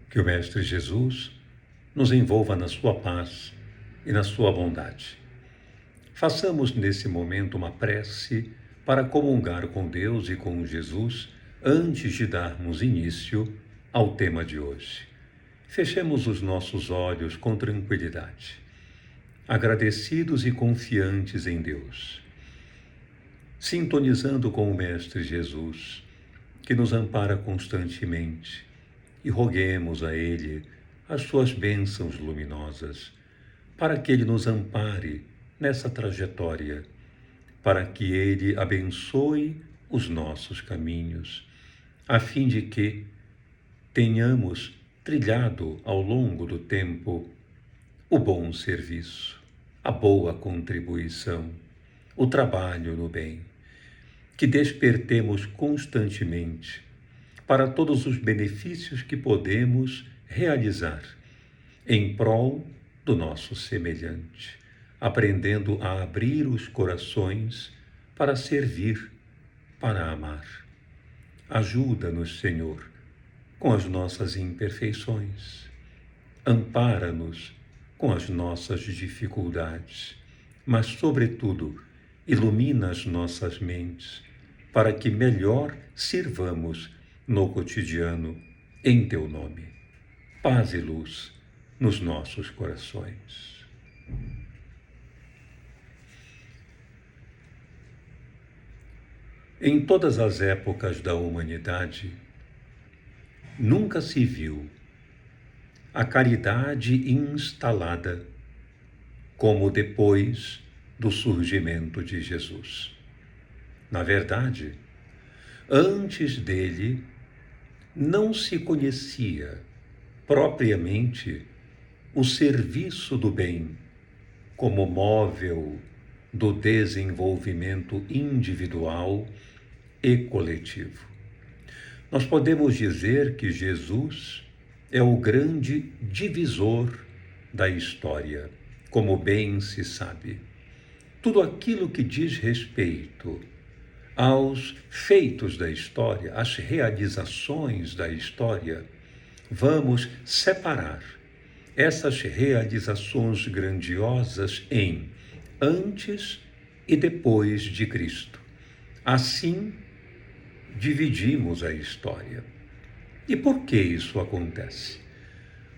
Que o Mestre Jesus nos envolva na sua paz e na sua bondade. Façamos nesse momento uma prece para comungar com Deus e com Jesus antes de darmos início ao tema de hoje. Fechemos os nossos olhos com tranquilidade, agradecidos e confiantes em Deus, sintonizando com o Mestre Jesus, que nos ampara constantemente, e roguemos a Ele as suas bênçãos luminosas, para que Ele nos ampare nessa trajetória, para que Ele abençoe os nossos caminhos, a fim de que tenhamos trilhado ao longo do tempo o bom serviço, a boa contribuição, o trabalho no bem, que despertemos constantemente para todos os benefícios que podemos realizar em prol do nosso semelhante, aprendendo a abrir os corações para servir, para amar. Ajuda-nos, Senhor, com as nossas imperfeições. Ampara-nos com as nossas dificuldades, mas, sobretudo, ilumina as nossas mentes para que melhor sirvamos no cotidiano em Teu nome. Paz e luz nos nossos corações. Em todas as épocas da humanidade, nunca se viu a caridade instalada como depois do surgimento de Jesus. Na verdade, antes dele, não se conhecia propriamente o serviço do bem como móvel do desenvolvimento individual e coletivo. Nós podemos dizer que Jesus é o grande divisor da história, como bem se sabe. Tudo aquilo que diz respeito aos feitos da história, às realizações da história, vamos separar essas realizações grandiosas em antes e depois de Cristo. Assim, dividimos a história. E por que isso acontece?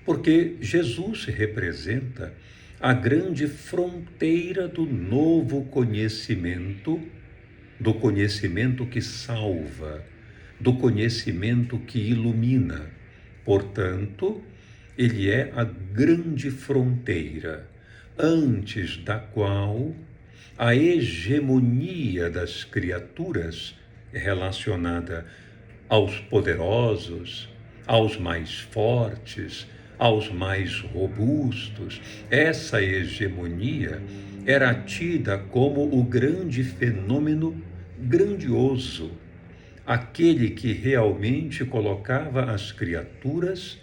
Porque Jesus representa a grande fronteira do novo conhecimento, do conhecimento que salva, do conhecimento que ilumina. Portanto, ele é a grande fronteira, antes da qual a hegemonia das criaturas relacionada aos poderosos, aos mais fortes, aos mais robustos, essa hegemonia era tida como o grande fenômeno grandioso, aquele que realmente colocava as criaturas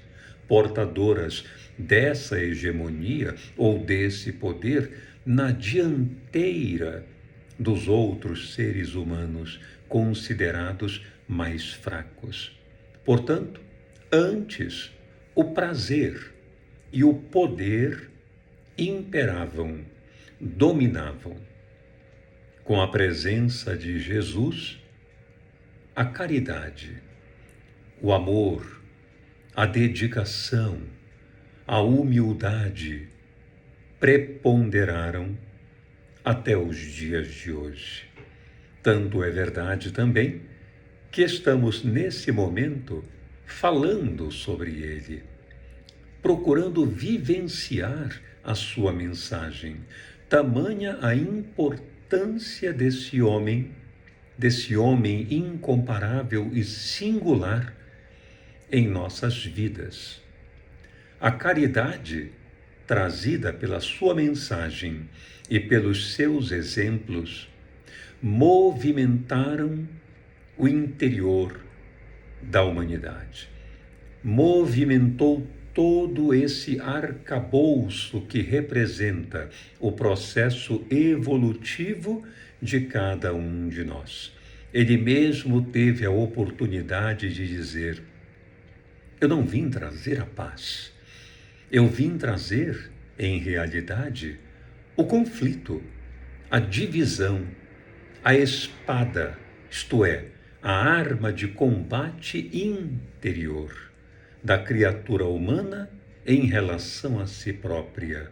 portadoras dessa hegemonia ou desse poder na dianteira dos outros seres humanos considerados mais fracos. Portanto, antes, o prazer e o poder imperavam, dominavam. Com a presença de Jesus, a caridade, o amor, a dedicação, a humildade preponderaram até os dias de hoje. Tanto é verdade também que estamos nesse momento falando sobre ele, procurando vivenciar a sua mensagem. Tamanha a importância desse homem incomparável e singular em nossas vidas. A caridade, trazida pela sua mensagem e pelos seus exemplos, movimentaram o interior da humanidade. Movimentou todo esse arcabouço que representa o processo evolutivo de cada um de nós. Ele mesmo teve a oportunidade de dizer: Eu não vim trazer a paz. Eu vim trazer, em realidade, o conflito, a divisão, a espada, isto é, a arma de combate interior da criatura humana em relação a si própria.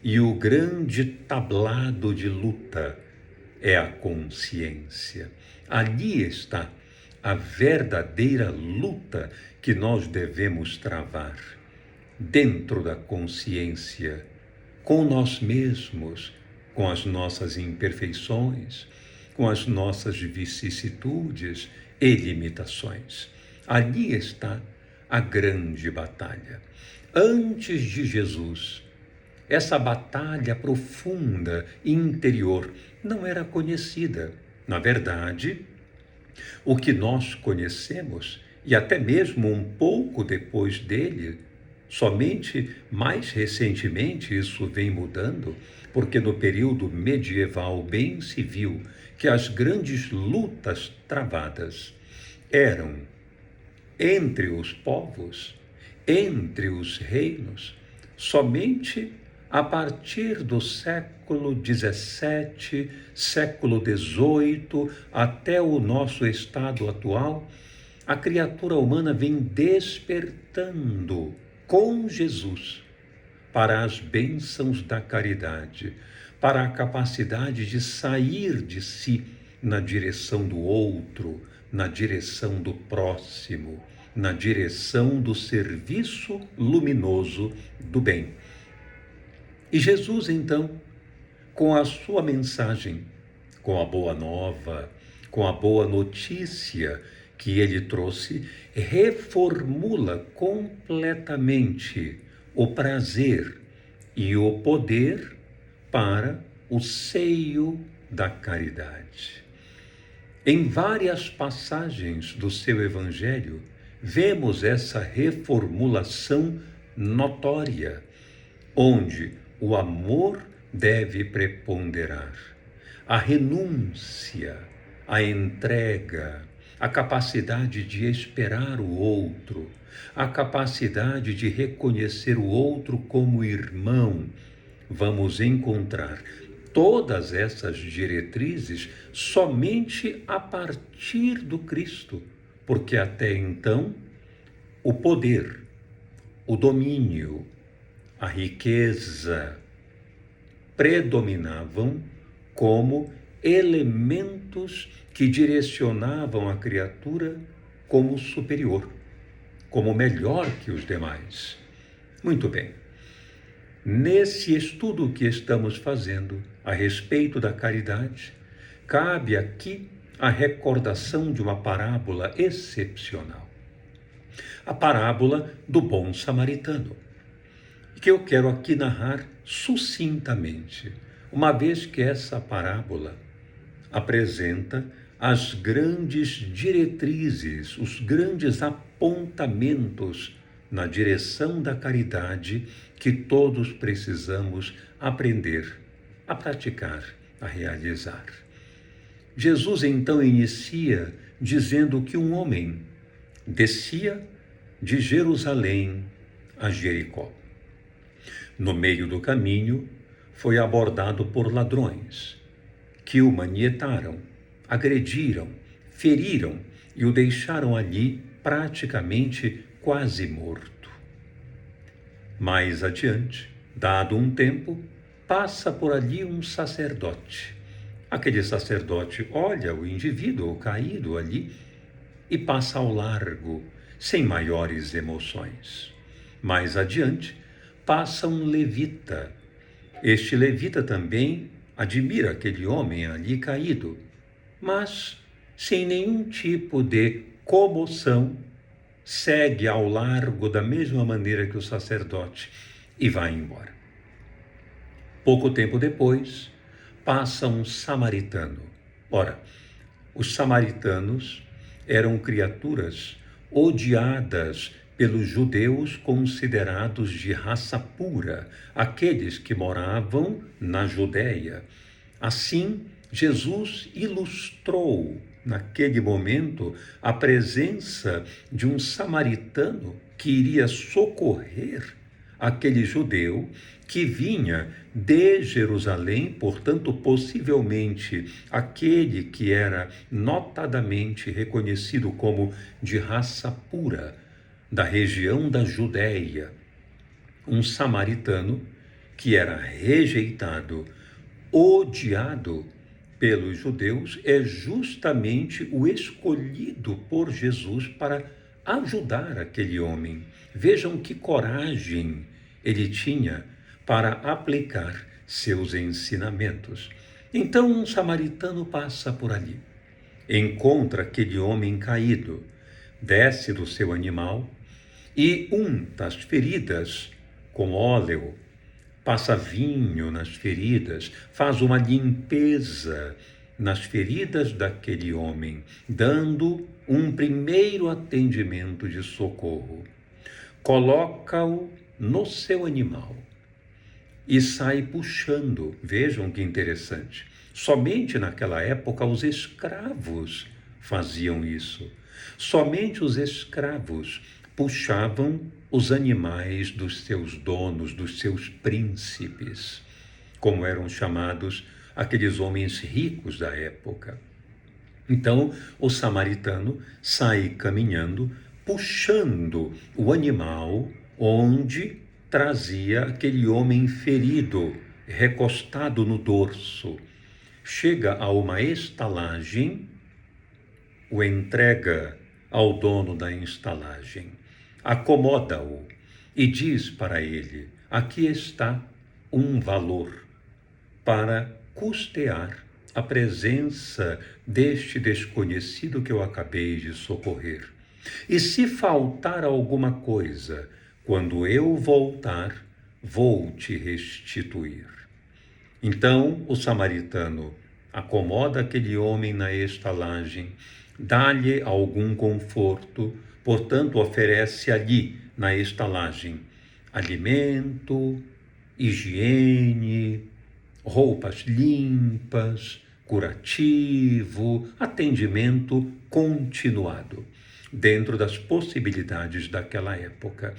E o grande tablado de luta é a consciência. Ali está a verdadeira luta que nós devemos travar, dentro da consciência, com nós mesmos, com as nossas imperfeições, com as nossas vicissitudes e limitações. Ali está a grande batalha. Antes de Jesus, essa batalha profunda e interior não era conhecida. Na verdade, o que nós conhecemos, e até mesmo um pouco depois dele, somente mais recentemente isso vem mudando, porque no período medieval bem se viu que as grandes lutas travadas eram entre os povos, entre os reinos, somente a partir do século XVII, século XVIII, até o nosso estado atual, a criatura humana vem despertando com Jesus para as bênçãos da caridade, para a capacidade de sair de si na direção do outro, na direção do próximo, na direção do serviço luminoso do bem. E Jesus, então, com a sua mensagem, com a boa nova, com a boa notícia que ele trouxe, reformula completamente o prazer e o poder para o seio da caridade. Em várias passagens do seu evangelho, vemos essa reformulação notória, onde o amor deve preponderar, a renúncia, a entrega, a capacidade de esperar o outro, a capacidade de reconhecer o outro como irmão. Vamos encontrar todas essas diretrizes somente a partir do Cristo, porque até então o poder, o domínio, a riqueza predominavam como elementos que direcionavam a criatura como superior, como melhor que os demais. Muito bem. Nesse estudo que estamos fazendo a respeito da caridade, cabe aqui a recordação de uma parábola excepcional. A parábola do bom samaritano, que eu quero aqui narrar sucintamente, uma vez que essa parábola apresenta as grandes diretrizes, os grandes apontamentos na direção da caridade que todos precisamos aprender a praticar, a realizar. Jesus então inicia dizendo que um homem descia de Jerusalém a Jericó. No meio do caminho, foi abordado por ladrões, que o manietaram, agrediram, feriram e o deixaram ali praticamente quase morto. Mais adiante, dado um tempo, passa por ali um sacerdote. Aquele sacerdote olha o indivíduo caído ali e passa ao largo, sem maiores emoções. Mais adiante, passa um levita. Este levita também admira aquele homem ali caído, mas sem nenhum tipo de comoção, segue ao largo da mesma maneira que o sacerdote e vai embora. Pouco tempo depois, passa um samaritano. Ora, os samaritanos eram criaturas odiadas pelos judeus considerados de raça pura, aqueles que moravam na Judéia. Assim, Jesus ilustrou naquele momento, a presença de um samaritano que iria socorrer aquele judeu que vinha de Jerusalém, portanto, possivelmente aquele que era notadamente reconhecido como de raça pura, da região da Judéia, um samaritano que era rejeitado, odiado pelos judeus, é justamente o escolhido por Jesus para ajudar aquele homem. Vejam que coragem ele tinha para aplicar seus ensinamentos. Então um samaritano passa por ali, encontra aquele homem caído, desce do seu animal e unta as feridas com óleo, passa vinho nas feridas, faz uma limpeza nas feridas daquele homem, dando um primeiro atendimento de socorro. Coloca-o no seu animal e sai puxando. Vejam que interessante. Somente naquela época os escravos faziam isso. Somente os escravos puxavam os animais dos seus donos, dos seus príncipes, como eram chamados aqueles homens ricos da época. Então, o samaritano sai caminhando, puxando o animal onde trazia aquele homem ferido, recostado no dorso. Chega a uma estalagem, o entrega ao dono da estalagem, acomoda-o e diz para ele: aqui está um valor para custear a presença deste desconhecido que eu acabei de socorrer. E se faltar alguma coisa, quando eu voltar, vou te restituir. Então o samaritano acomoda aquele homem na estalagem, dá-lhe algum conforto, portanto oferece ali na estalagem alimento, higiene, roupas limpas, curativo, atendimento continuado, dentro das possibilidades daquela época,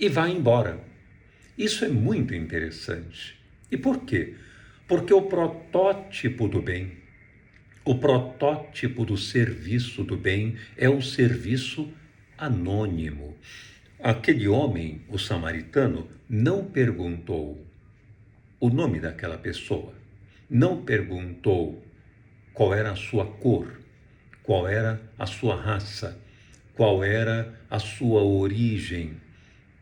e vai embora. Isso é muito interessante. E por quê? Porque o protótipo do bem, o protótipo do serviço do bem é o serviço anônimo. Aquele homem, o samaritano, não perguntou o nome daquela pessoa, não perguntou qual era a sua cor, qual era a sua raça, qual era a sua origem,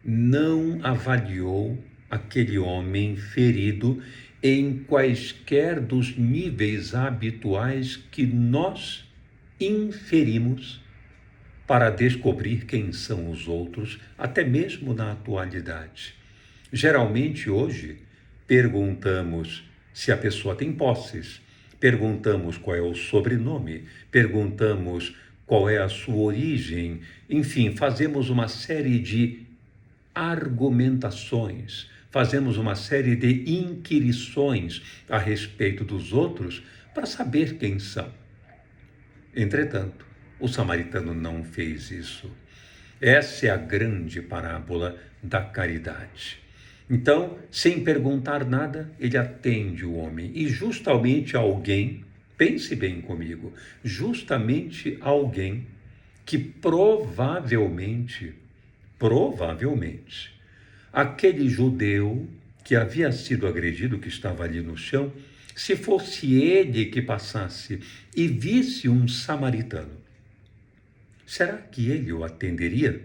não avaliou aquele homem ferido em quaisquer dos níveis habituais que nós inferimos para descobrir quem são os outros, até mesmo na atualidade. Geralmente hoje perguntamos se a pessoa tem posses, perguntamos qual é o sobrenome, perguntamos qual é a sua origem, enfim, fazemos uma série de argumentações, fazemos uma série de inquirições a respeito dos outros para saber quem são. Entretanto, o samaritano não fez isso. Essa é a grande parábola da caridade. Então, sem perguntar nada, ele atende o homem. E justamente alguém, pense bem comigo, justamente alguém que provavelmente, aquele judeu que havia sido agredido, que estava ali no chão, se fosse ele que passasse e visse um samaritano, será que ele o atenderia?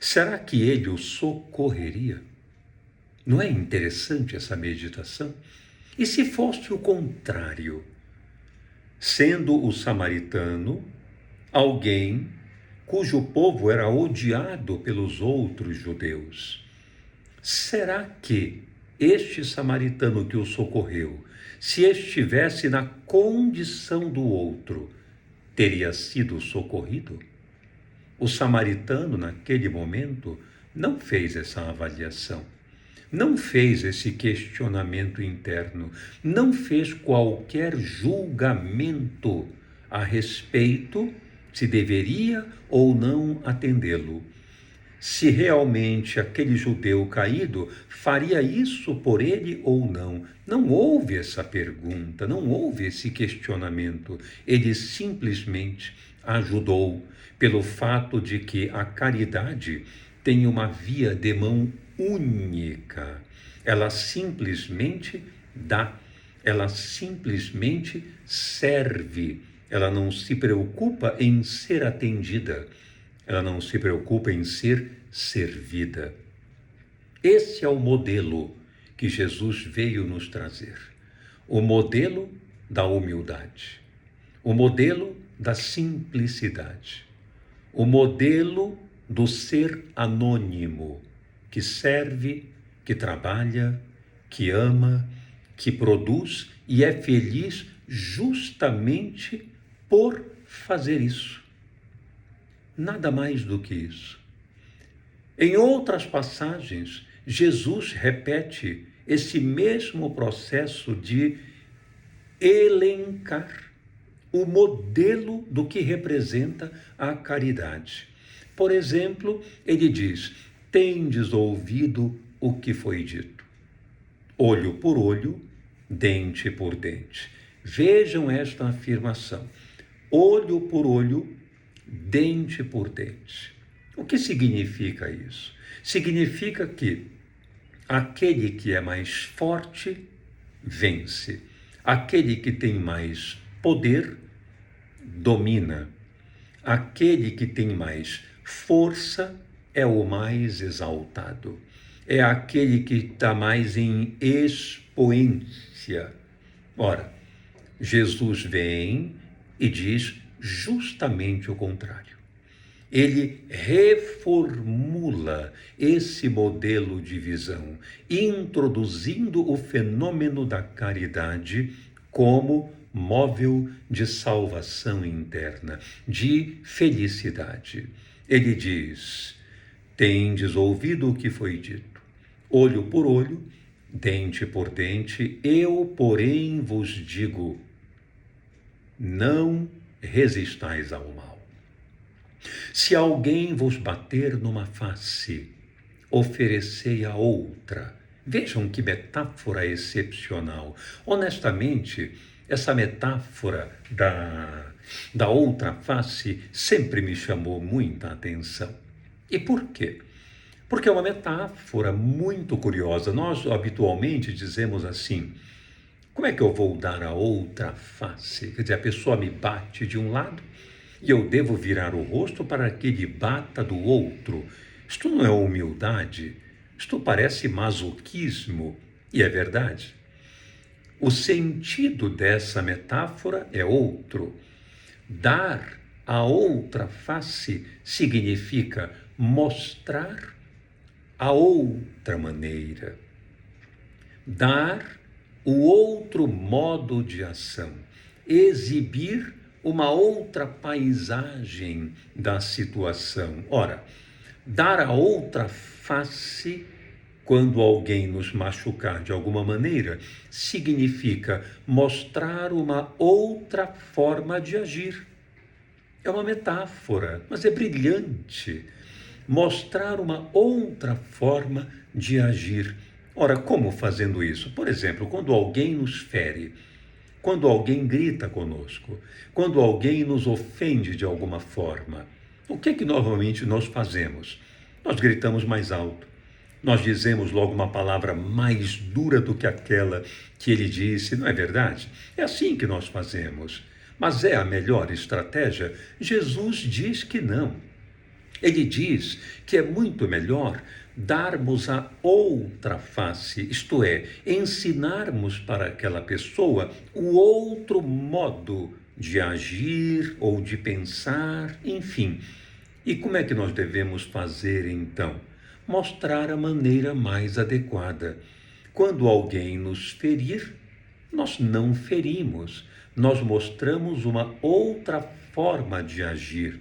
Será que ele o socorreria? Não é interessante essa meditação? E se fosse o contrário? Sendo o samaritano alguém cujo povo era odiado pelos outros judeus, será que este samaritano que o socorreu, se estivesse na condição do outro, teria sido socorrido? O samaritano, naquele momento, não fez essa avaliação, não fez esse questionamento interno, não fez qualquer julgamento a respeito se deveria ou não atendê-lo. Se realmente aquele judeu caído faria isso por ele ou não. Não houve essa pergunta, não houve esse questionamento. Ele simplesmente ajudou, pelo fato de que a caridade tem uma via de mão única. Ela simplesmente dá, ela simplesmente serve. Ela não se preocupa em ser atendida. Ela não se preocupa em ser servida. Esse é o modelo que Jesus veio nos trazer. O modelo da humildade. O modelo da simplicidade. O modelo do ser anônimo, que serve, que trabalha, que ama, que produz e é feliz justamente por fazer isso. Nada mais do que isso. Em outras passagens, Jesus repete esse mesmo processo de elencar o modelo do que representa a caridade. Por exemplo, ele diz: tendes ouvido o que foi dito, olho por olho, dente por dente. Vejam esta afirmação: olho por olho, dente por dente. O que significa isso? Significa que aquele que é mais forte vence, aquele que tem mais poder domina, aquele que tem mais força é o mais exaltado, é aquele que está mais em expoência. Ora, Jesus vem e diz justamente o contrário. Ele reformula esse modelo de visão, introduzindo o fenômeno da caridade como móvel de salvação interna, de felicidade. Ele diz: tendes ouvido o que foi dito, olho por olho, dente por dente, eu, porém, vos digo, não resistais ao mal. Se alguém vos bater numa face, oferecei a outra. Vejam que metáfora excepcional. Honestamente, essa metáfora da outra face sempre me chamou muita atenção. E por quê? Porque é uma metáfora muito curiosa. Nós habitualmente dizemos assim: como é que eu vou dar a outra face? Quer dizer, a pessoa me bate de um lado e eu devo virar o rosto para que lhe bata do outro. Isto não é humildade, isto parece masoquismo, e é verdade. O sentido dessa metáfora é outro. Dar a outra face significa mostrar a outra maneira, dar o outro modo de ação, exibir uma outra paisagem da situação. Ora, dar a outra face quando alguém nos machucar de alguma maneira significa mostrar uma outra forma de agir. É uma metáfora, mas é brilhante. Mostrar uma outra forma de agir. Ora, como fazendo isso? Por exemplo, quando alguém nos fere, quando alguém grita conosco, quando alguém nos ofende de alguma forma, o que é que normalmente nós fazemos? Nós gritamos mais alto, nós dizemos logo uma palavra mais dura do que aquela que ele disse, não é verdade? É assim que nós fazemos. Mas é a melhor estratégia? Jesus diz que não. Ele diz que é muito melhor darmos a outra face, isto é, ensinarmos para aquela pessoa o outro modo de agir ou de pensar, enfim. E como é que nós devemos fazer então? Mostrar a maneira mais adequada. Quando alguém nos ferir, nós não ferimos, nós mostramos uma outra forma de agir.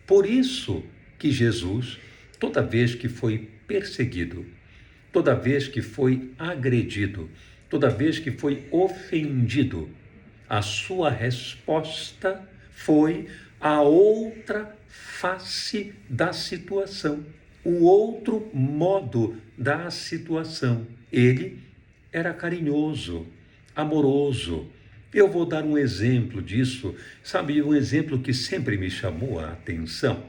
Por isso que Jesus, toda vez que foi perseguido, toda vez que foi agredido, toda vez que foi ofendido, a sua resposta foi a outra face da situação, o outro modo da situação. Ele era carinhoso, amoroso. Eu vou dar um exemplo disso, sabe, um exemplo que sempre me chamou a atenção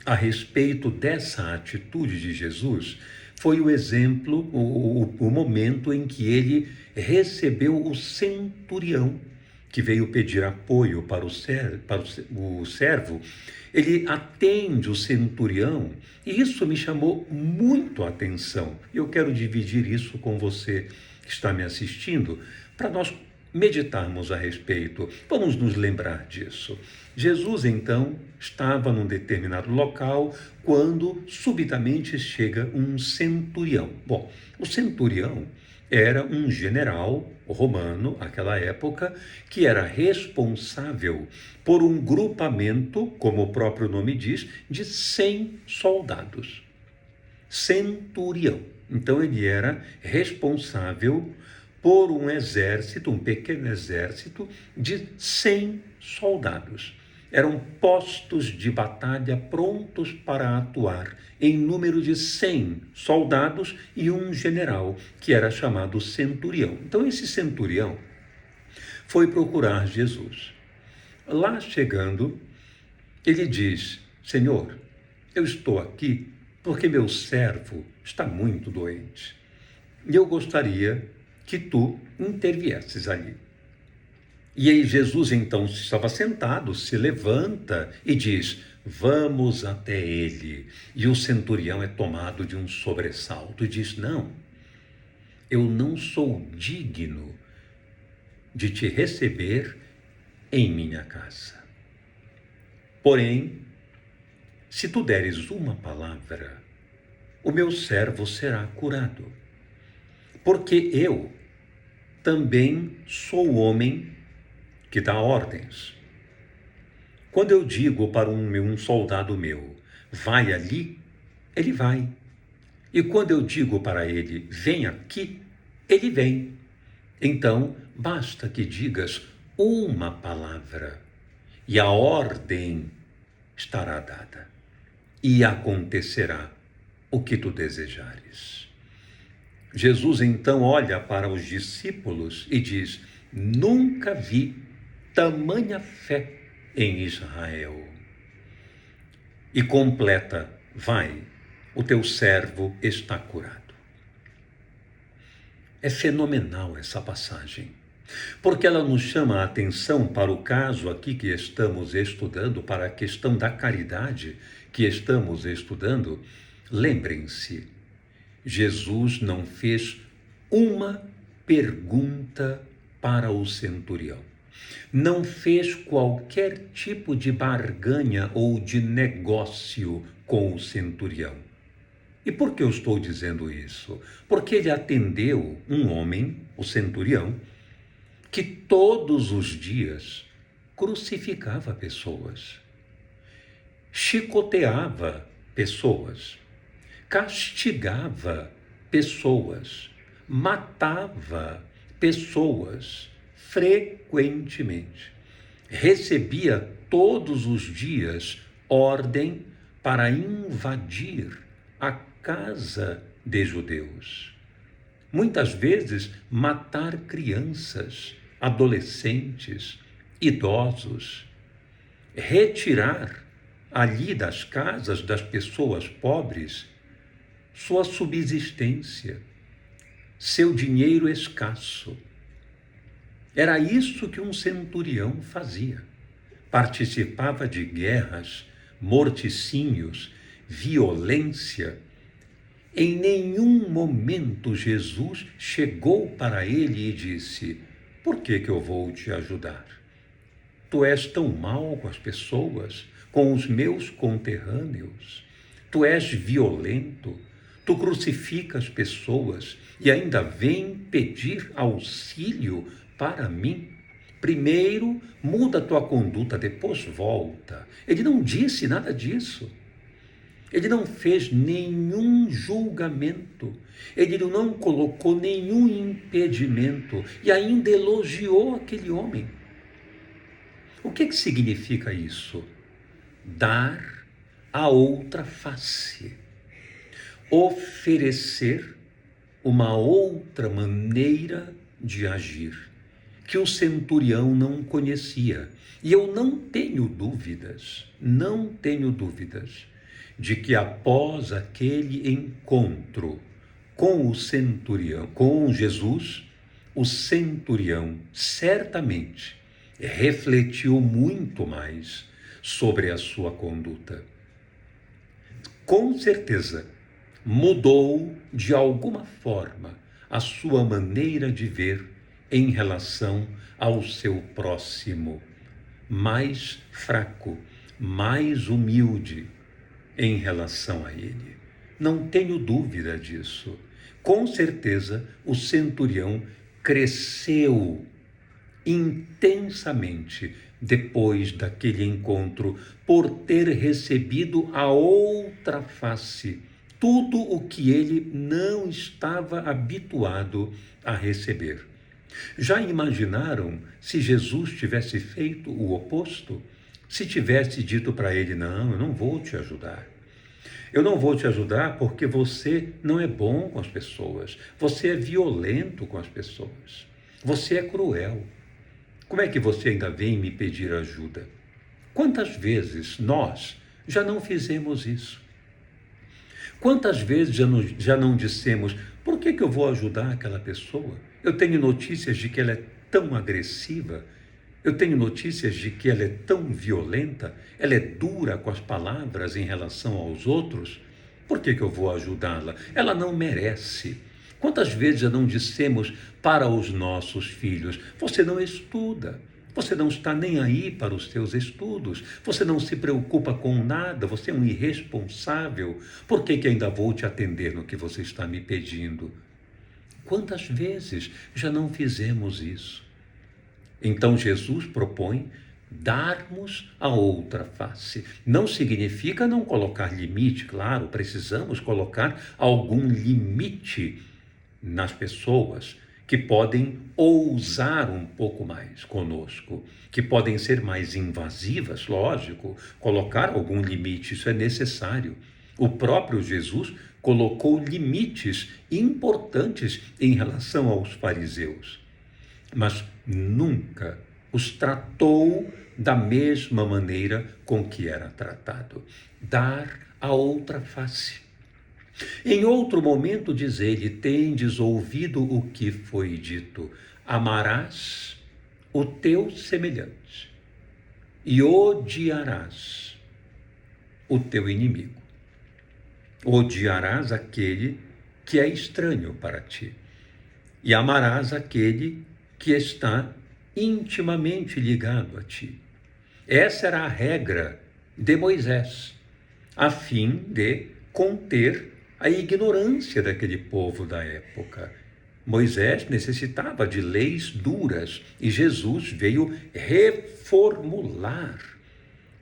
a respeito dessa atitude de Jesus, foi o exemplo, o momento em que ele recebeu o centurião, que veio pedir apoio para o servo. Ele atende o centurião, e isso me chamou muito a atenção. Eu quero dividir isso com você que está me assistindo, para nós meditarmos a respeito. Vamos nos lembrar disso. Jesus, então, estava num determinado local quando subitamente chega um centurião. Bom, o centurião era um general romano, naquela época, que era responsável por um grupamento, como o próprio nome diz, de 100 soldados. Centurião. Então, ele era responsável por um exército, um pequeno exército de 100 soldados. Eram postos de batalha prontos para atuar, em número de 100 soldados e um general, que era chamado centurião. Então, esse centurião foi procurar Jesus. Lá chegando, ele diz: Senhor, eu estou aqui porque meu servo está muito doente. E eu gostaria que tu interviesses ali. E aí Jesus então estava sentado, se levanta e diz: vamos até ele. E o centurião é tomado de um sobressalto e diz: não, eu não sou digno de te receber em minha casa. Porém, se tu deres uma palavra, o meu servo será curado. Porque eu também sou homem que dá ordens. Quando eu digo para um soldado meu, vai ali, ele vai. E quando eu digo para ele, vem aqui, ele vem. Então, basta que digas uma palavra e a ordem estará dada. E acontecerá o que tu desejares. Jesus então olha para os discípulos e diz: nunca vi tamanha fé em Israel. E completa: vai, o teu servo está curado. É fenomenal essa passagem, porque ela nos chama a atenção para o caso aqui que estamos estudando, para a questão da caridade que estamos estudando. Lembrem-se, Jesus não fez uma pergunta para o centurião. Não fez qualquer tipo de barganha ou de negócio com o centurião. E por que eu estou dizendo isso? Porque ele atendeu um homem, o centurião, que todos os dias crucificava pessoas, chicoteava pessoas, castigava pessoas, matava pessoas frequentemente. Recebia todos os dias ordem para invadir a casa de judeus. Muitas vezes matar crianças, adolescentes, idosos, retirar ali das casas das pessoas pobres sua subsistência, seu dinheiro escasso. Era isso que um centurião fazia. Participava de guerras, morticínios, violência. Em nenhum momento Jesus chegou para ele e disse: por que eu vou te ajudar? Tu és tão mal com as pessoas, com os meus conterrâneos. Tu és violento, tu crucificas pessoas e ainda vem pedir auxílio para mim. Primeiro muda tua conduta, depois volta. Ele não disse nada disso. Ele não fez nenhum julgamento. Ele não colocou nenhum impedimento e ainda elogiou aquele homem. O que significa isso? Dar a outra face, oferecer uma outra maneira de agir, que o centurião não conhecia. E eu não tenho dúvidas de que após aquele encontro com o centurião, com Jesus, o centurião certamente refletiu muito mais sobre a sua conduta. Com certeza, mudou de alguma forma a sua maneira de ver em relação ao seu próximo, mais fraco, mais humilde em relação a ele. Não tenho dúvida disso. Com certeza, o centurião cresceu intensamente depois daquele encontro, por ter recebido a outra face, tudo o que ele não estava habituado a receber. Já imaginaram se Jesus tivesse feito o oposto? Se tivesse dito para ele: não, eu não vou te ajudar. Eu não vou te ajudar porque você não é bom com as pessoas. Você é violento com as pessoas. Você é cruel. Como é que você ainda vem me pedir ajuda? Quantas vezes nós já não fizemos isso? Quantas vezes já não dissemos: por que eu vou ajudar aquela pessoa? Eu tenho notícias de que ela é tão agressiva, eu tenho notícias de que ela é tão violenta, ela é dura com as palavras em relação aos outros. Por que eu vou ajudá-la? Ela não merece. Quantas vezes já não dissemos para os nossos filhos: você não estuda, você não está nem aí para os seus estudos, você não se preocupa com nada, você é um irresponsável, por que ainda vou te atender no que você está me pedindo? Quantas vezes já não fizemos isso? Então Jesus propõe darmos a outra face. Não significa não colocar limite, claro, precisamos colocar algum limite nas pessoas que podem ousar um pouco mais conosco, que podem ser mais invasivas, lógico, colocar algum limite, isso é necessário. O próprio Jesus colocou limites importantes em relação aos fariseus, mas nunca os tratou da mesma maneira com que era tratado. Dar a outra face. Em outro momento diz ele: tendes ouvido o que foi dito, amarás o teu semelhante e odiarás o teu inimigo. Odiarás aquele que é estranho para ti e amarás aquele que está intimamente ligado a ti. Essa era a regra de Moisés, a fim de conter a ignorância daquele povo da época. Moisés necessitava de leis duras e Jesus veio reformular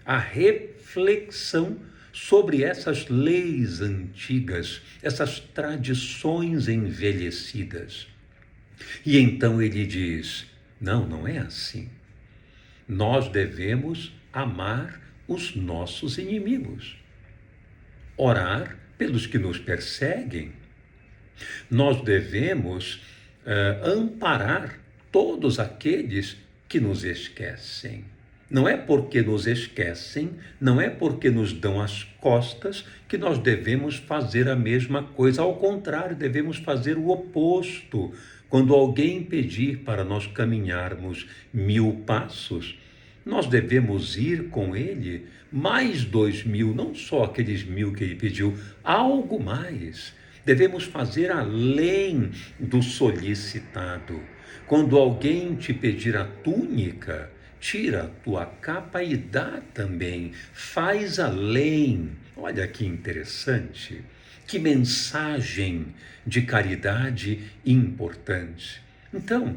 a reflexão sobre essas leis antigas, essas tradições envelhecidas. E então ele diz: não, não é assim. Nós devemos amar os nossos inimigos, orar pelos que nos perseguem. Nós devemos amparar todos aqueles que nos esquecem. Não é porque nos esquecem, não é porque nos dão as costas que nós devemos fazer a mesma coisa. Ao contrário, devemos fazer o oposto. Quando alguém pedir para nós caminharmos 1000 passos, nós devemos ir com ele mais 2000, não só aqueles 1000 que ele pediu, algo mais. Devemos fazer além do solicitado. Quando alguém te pedir a túnica, tira a tua capa e dá também. Faz além. Olha que interessante. Que mensagem de caridade importante. Então,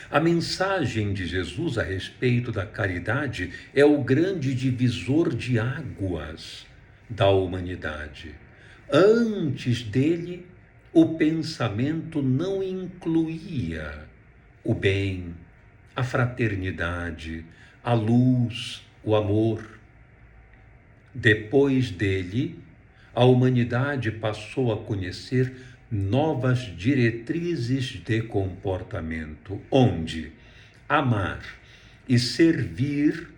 a mensagem de Jesus a respeito da caridade é o grande divisor de águas da humanidade. Antes dele, o pensamento não incluía o bem, a fraternidade, a luz, o amor. Depois dele, a humanidade passou a conhecer novas diretrizes de comportamento, onde amar e servir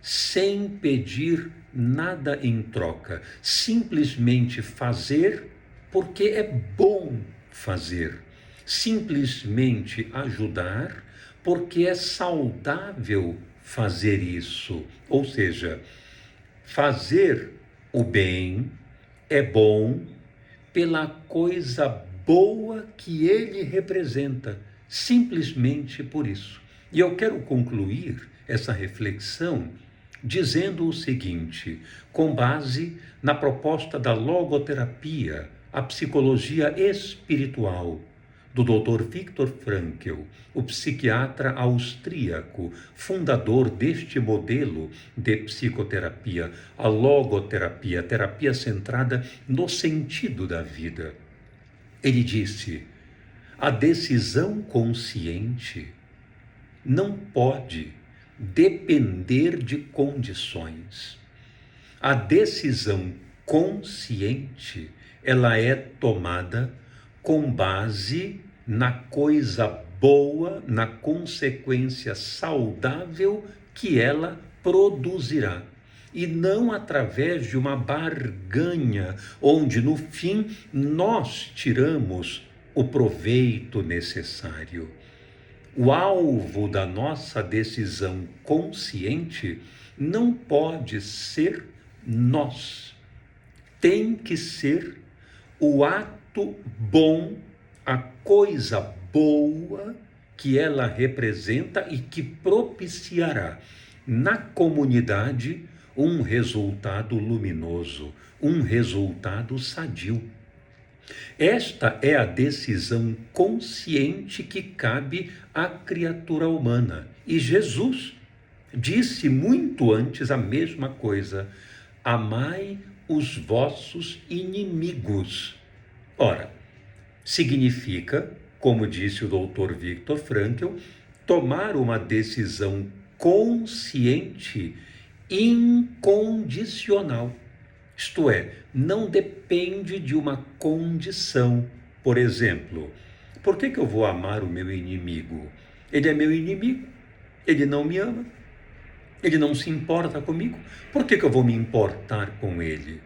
sem pedir nada em troca, simplesmente fazer porque é bom fazer, simplesmente ajudar porque é saudável fazer isso, ou seja, fazer o bem é bom pela coisa boa que ele representa, simplesmente por isso. E eu quero concluir essa reflexão dizendo o seguinte, com base na proposta da logoterapia, a psicologia espiritual, do Dr. Viktor Frankl, o psiquiatra austríaco, fundador deste modelo de psicoterapia, a logoterapia, a terapia centrada no sentido da vida. Ele disse: a decisão consciente não pode depender de condições. A decisão consciente, ela é tomada com base na coisa boa, na consequência saudável que ela produzirá. E não através de uma barganha, onde no fim nós tiramos o proveito necessário. O alvo da nossa decisão consciente não pode ser nós. Tem que ser o ato bom, a coisa boa que ela representa e que propiciará na comunidade um resultado luminoso, um resultado sadio. Esta é a decisão consciente que cabe à criatura humana. E Jesus disse muito antes a mesma coisa: amai os vossos inimigos. Ora, significa, como disse o Dr. Viktor Frankl, tomar uma decisão consciente, incondicional. Isto é, não depende de uma condição. Por exemplo, por que eu vou amar o meu inimigo? Ele é meu inimigo, ele não me ama, ele não se importa comigo. Por que eu vou me importar com ele?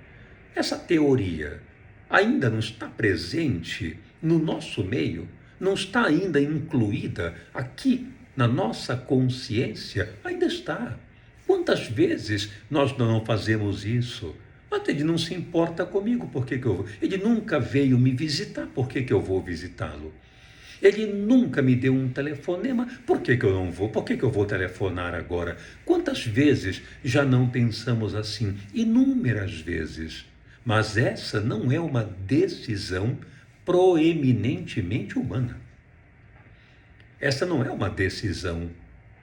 Essa teoria ainda não está presente no nosso meio, não está ainda incluída aqui na nossa consciência. Ainda está. Quantas vezes nós não fazemos isso? Mas ele não se importa comigo, por que eu vou? Ele nunca veio me visitar, por que eu vou visitá-lo? Ele nunca me deu um telefonema, por que eu não vou? Por que eu vou telefonar agora? Quantas vezes já não pensamos assim? Inúmeras vezes. Mas essa não é uma decisão proeminentemente humana. Essa não é uma decisão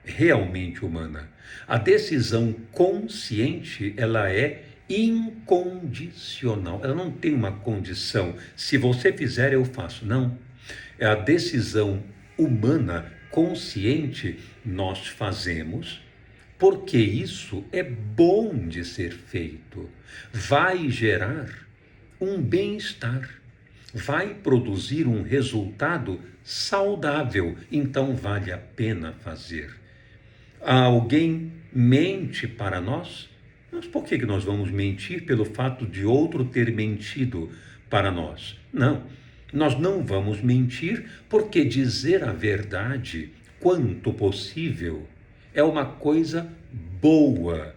realmente humana. A decisão consciente, ela é incondicional. Ela não tem uma condição. Se você fizer, eu faço. Não. É a decisão humana, consciente, nós fazemos, porque isso é bom de ser feito. Vai gerar um bem-estar. Vai produzir um resultado saudável. Então vale a pena fazer. Alguém mente para nós? Mas por que nós vamos mentir pelo fato de outro ter mentido para nós? Não, nós não vamos mentir porque dizer a verdade, quanto possível, é uma coisa boa.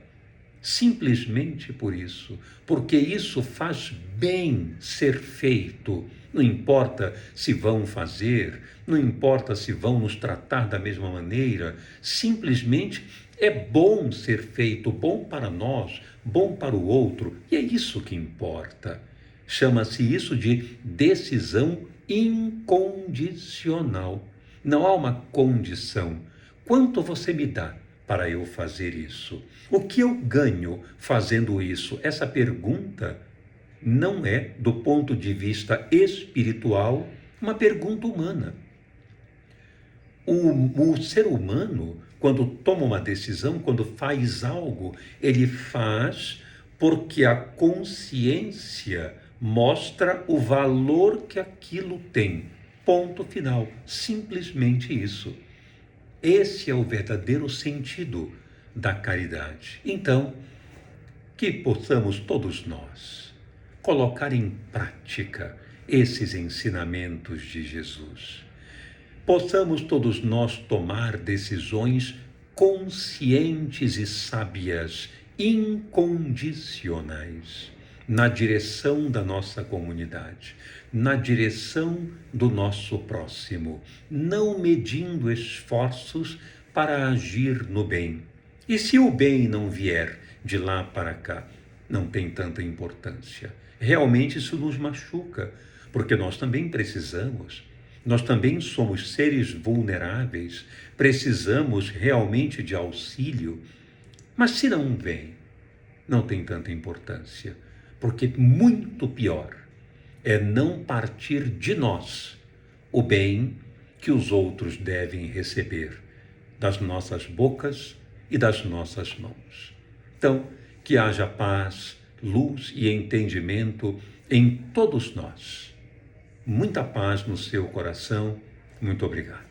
Simplesmente por isso, porque isso faz bem ser feito. Não importa se vão fazer, não importa se vão nos tratar da mesma maneira, simplesmente é bom ser feito, bom para nós, bom para o outro, e é isso que importa. Chama-se isso de decisão incondicional. Não há uma condição. Quanto você me dá para eu fazer isso? O que eu ganho fazendo isso? Essa pergunta não é, do ponto de vista espiritual, uma pergunta humana. O ser humano, quando toma uma decisão, quando faz algo, ele faz porque a consciência mostra o valor que aquilo tem. Ponto final. Simplesmente isso. Esse é o verdadeiro sentido da caridade. Então, que possamos todos nós colocar em prática esses ensinamentos de Jesus. Possamos todos nós tomar decisões conscientes e sábias, incondicionais, na direção da nossa comunidade, na direção do nosso próximo, não medindo esforços para agir no bem. E se o bem não vier de lá para cá, não tem tanta importância. Realmente isso nos machuca, porque nós também precisamos. Nós também somos seres vulneráveis, precisamos realmente de auxílio. Mas se não vem, não tem tanta importância, porque muito pior é não partir de nós o bem que os outros devem receber das nossas bocas e das nossas mãos. Então, que haja paz, luz e entendimento em todos nós. Muita paz no seu coração. Muito obrigado.